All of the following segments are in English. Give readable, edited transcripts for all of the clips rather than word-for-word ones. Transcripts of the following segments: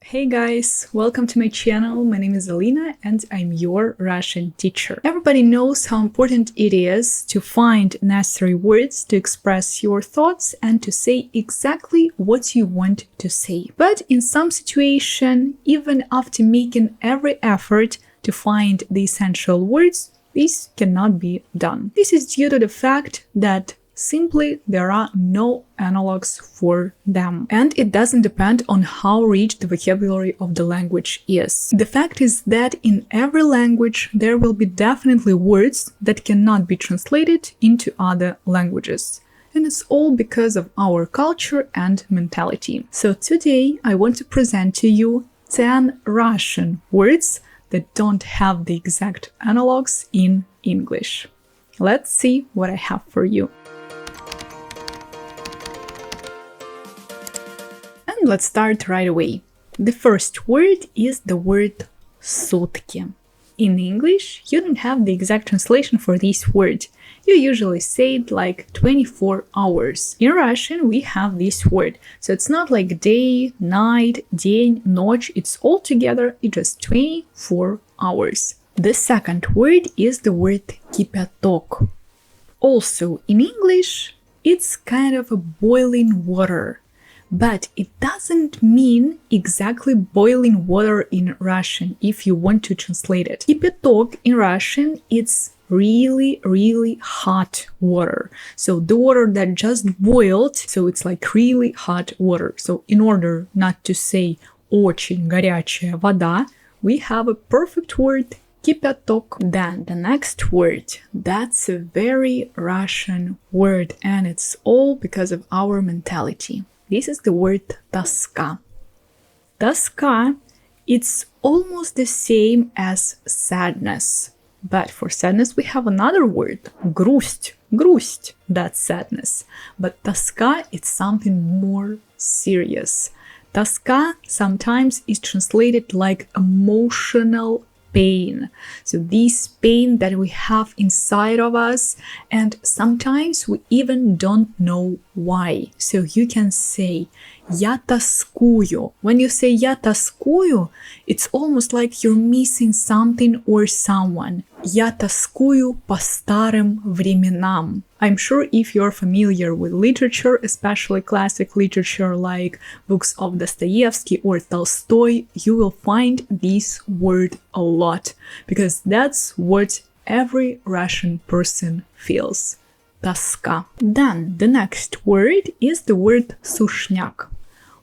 Hey guys, welcome to my channel. My name is Alina and I'm your Russian teacher. Everybody knows how important it is to find necessary words to express your thoughts and to say exactly what you want to say. But in some situation, even after making every effort to find the essential words, this cannot be done. This is due to the fact that simply, there are no analogs for them. And it doesn't depend on how rich the vocabulary of the language is. The fact is that in every language, there will be definitely words that cannot be translated into other languages. And it's all because of our culture and mentality. So today, I want to present to you 10 Russian words that don't have the exact analogs in English. Let's see what I have for you. Let's start right away. The first word is the word sutki. In English, you don't have the exact translation for this word. You usually say it like 24 hours. In Russian, we have this word. So it's not like day, night, день, ночь. It's all together. It's just 24 hours. The second word is the word кипяток. Also, in English, it's kind of a boiling water. But it doesn't mean exactly boiling water in Russian if you want to translate it. Кипяток in Russian, it's really hot water. So the water that just boiled, so it's like really hot water. So in order not to say очень горячая вода, we have a perfect word кипяток. Then the next word, that's a very Russian word and it's all because of our mentality. This is the word тоска. Тоска, it's almost the same as sadness. But for sadness, we have another word, грусть. Грусть, that's sadness. But тоска, it's something more serious. Тоска sometimes is translated like emotional pain. So this pain that we have inside of us, and sometimes we even don't know why. So you can say я тоскую. When you say я тоскую, it's almost like you're missing something or someone. Я тоскую по старым временам. I'm sure if you're familiar with literature, especially classic literature like books of Dostoevsky or Tolstoy, you will find this word a lot because that's what every Russian person feels. Тоска. Then the next word is the word сушняк.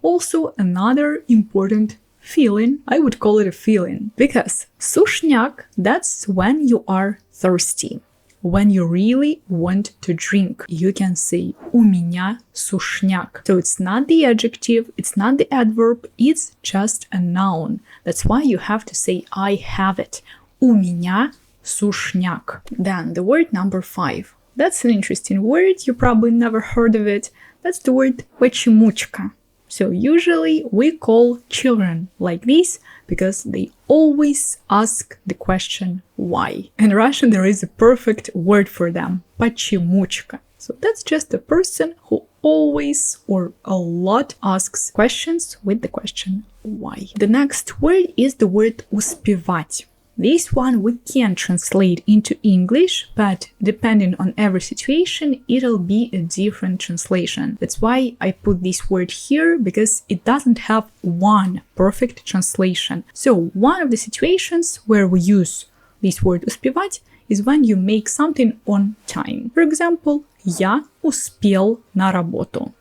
Also another important feeling, I would call it a feeling, because сушняк, that's when you are thirsty. When you really want to drink, you can say у меня сушняк. So it's not the adjective, it's not the adverb, it's just a noun. That's why you have to say I have it. У меня сушняк. Then the word number 5. That's an interesting word, you probably never heard of it. That's the word почемучка. So usually we call children like this because they always ask the question why. In Russian there is a perfect word for them, почемучка. So that's just a person who always or a lot asks questions with the question why. The next word is the word успевать. This one we can translate into English, but depending on every situation, it'll be a different translation. That's why I put this word here, because it doesn't have one perfect translation. So one of the situations where we use this word успевать is when you make something on time. For example, я успел на работу.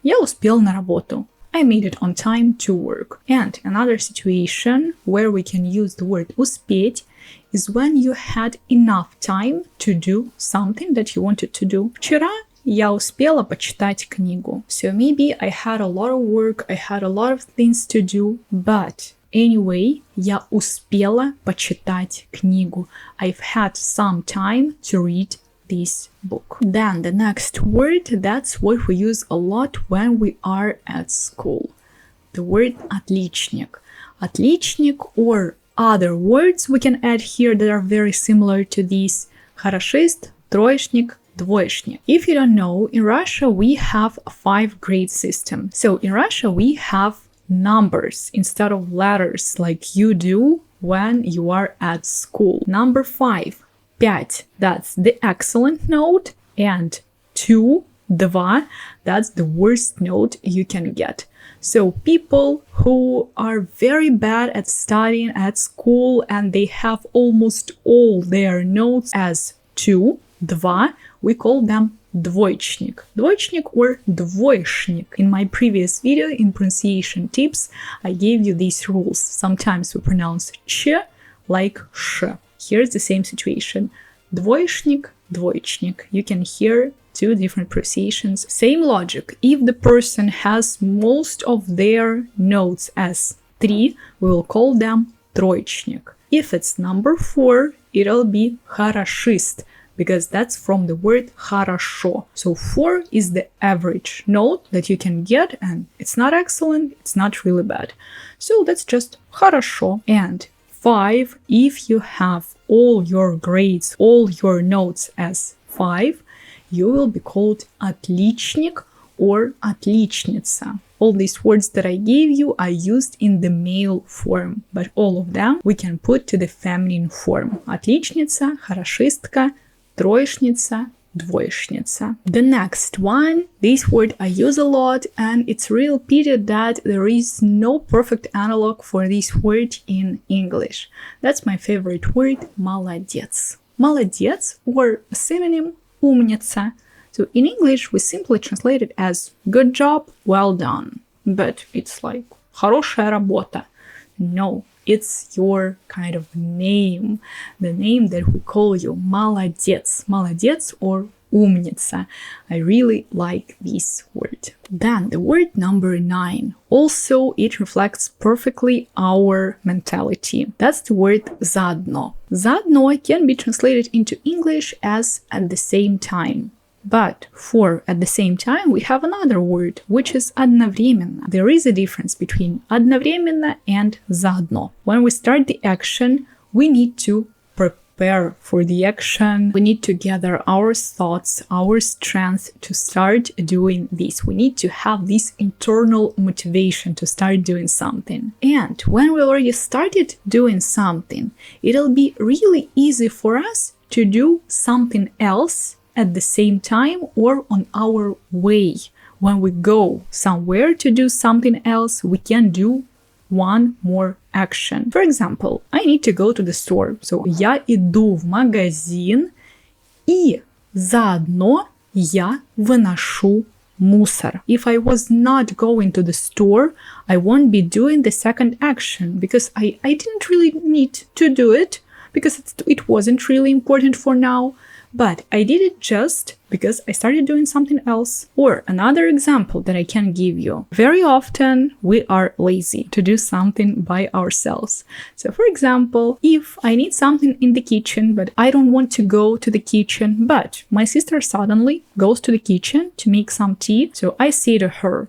Я успел на работу. I made it on time to work. And another situation where we can use the word успеть is when you had enough time to do something that you wanted to do. Вчера я успела почитать книгу. So maybe I had a lot of work, I had a lot of things to do, but anyway, я успела почитать книгу. I've had some time to read this book. Then the next word, that's what we use a lot when we are at school. The word отличник. Отличник or other words we can add here that are very similar to this. Хорошист, троечник, двоечник. If you don't know, in Russia we have a 5-grade system. So in Russia we have numbers instead of letters like you do when you are at school. Number 5, 5, that's the excellent note, and 2, 2, that's the worst note you can get. So people who are very bad at studying at school and they have almost all their notes as 2, 2, we call them двоечник. Двоечник or двоечник. In my previous video in pronunciation tips, I gave you these rules. Sometimes we pronounce ch like sh. Here's the same situation. Двоечник, двоечник. You can hear 2 different pronunciations. Same logic. If the person has most of their notes as 3, we will call them троечник. If it's number 4, it'll be хорошист, because that's from the word хорошо. So 4 is the average note that you can get, and it's not excellent, it's not really bad. So that's just хорошо. And 5, if you have all your grades, all your notes as 5, you will be called отличник or отличница. All these words that I gave you are used in the male form, but all of them we can put to the feminine form. Отличница, хорошистка, троечница, двоечница. The next one, this word I use a lot, and it's real pity that there is no perfect analog for this word in English. That's my favorite word, молодец. Молодец, or a synonym, умница. So in English, we simply translate it as good job, well done. But it's like хорошая работа. No, it's your kind of name, the name that we call you, молодец, молодец or умница. I really like this word. Then the word number 9. Also, it reflects perfectly our mentality. That's the word заодно. Заодно can be translated into English as at the same time. But for at the same time, we have another word, which is одновременно. There is a difference between одновременно and заодно. When we start the action, we need to prepare for the action. We need to gather our thoughts, our strength to start doing this. We need to have this internal motivation to start doing something. And when we already started doing something, it'll be really easy for us to do something else at the same time or on our way. When we go somewhere to do something else, we can do one more action. For example, I need to go to the store. So я иду в магазин и заодно я выношу мусор. If I was not going to the store, I won't be doing the second action because I didn't really need to do it because it wasn't really important for now. But I did it just because I started doing something else. Or another example that I can give you. Very often we are lazy to do something by ourselves. So for example, if I need something in the kitchen, but I don't want to go to the kitchen, but my sister suddenly goes to the kitchen to make some tea. So I say to her,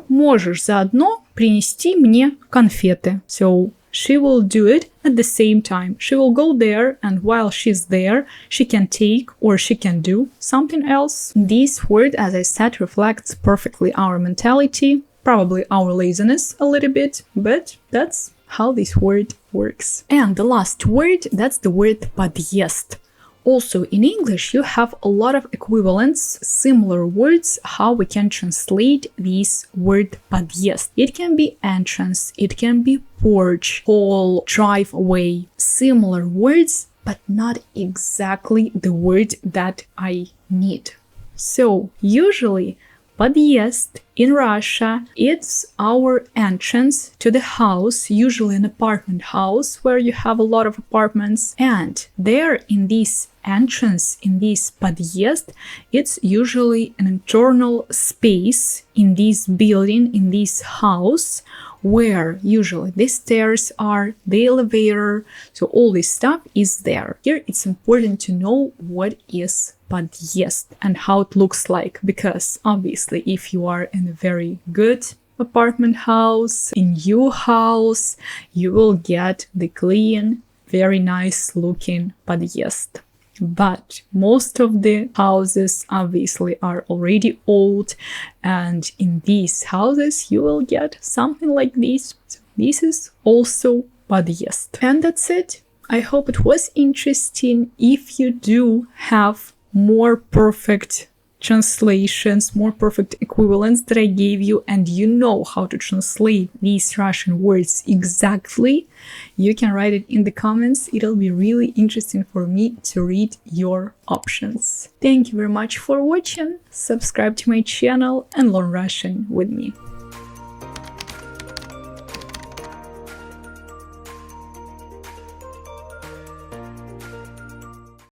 можешь заодно принести мне конфеты. So she will do it at the same time. She will go there, and while she's there, she can take or she can do something else. This word, as I said, reflects perfectly our mentality, probably our laziness a little bit, but that's how this word works. And the last word, that's the word подъезд. Also, in English, you have a lot of equivalents, similar words, how we can translate this word подъезд. It can be entrance, it can be porch, hall, driveway, similar words, but not exactly the word that I need. So, usually, подъезд in Russia, it's our entrance to the house, usually an apartment house where you have a lot of apartments. And there in this entrance, in this подъезд, it's usually an internal space in this building, in this house, where usually the stairs are, the elevator, so all this stuff is there. Here it's important to know what is подъезд and how it looks like, because obviously if you are in a very good apartment house, in your house, you will get the clean, very nice looking подъезд. but most of the houses obviously are already old, and in these houses you will get something like this. So this is also podъезд. And that's it. I hope it was interesting. If you do have more perfect translations, more perfect equivalents that I gave you, and you know how to translate these Russian words exactly, you can write it in the comments. It'll be really interesting for me to read your options. Thank you very much for watching. Subscribe to my channel and learn Russian with me.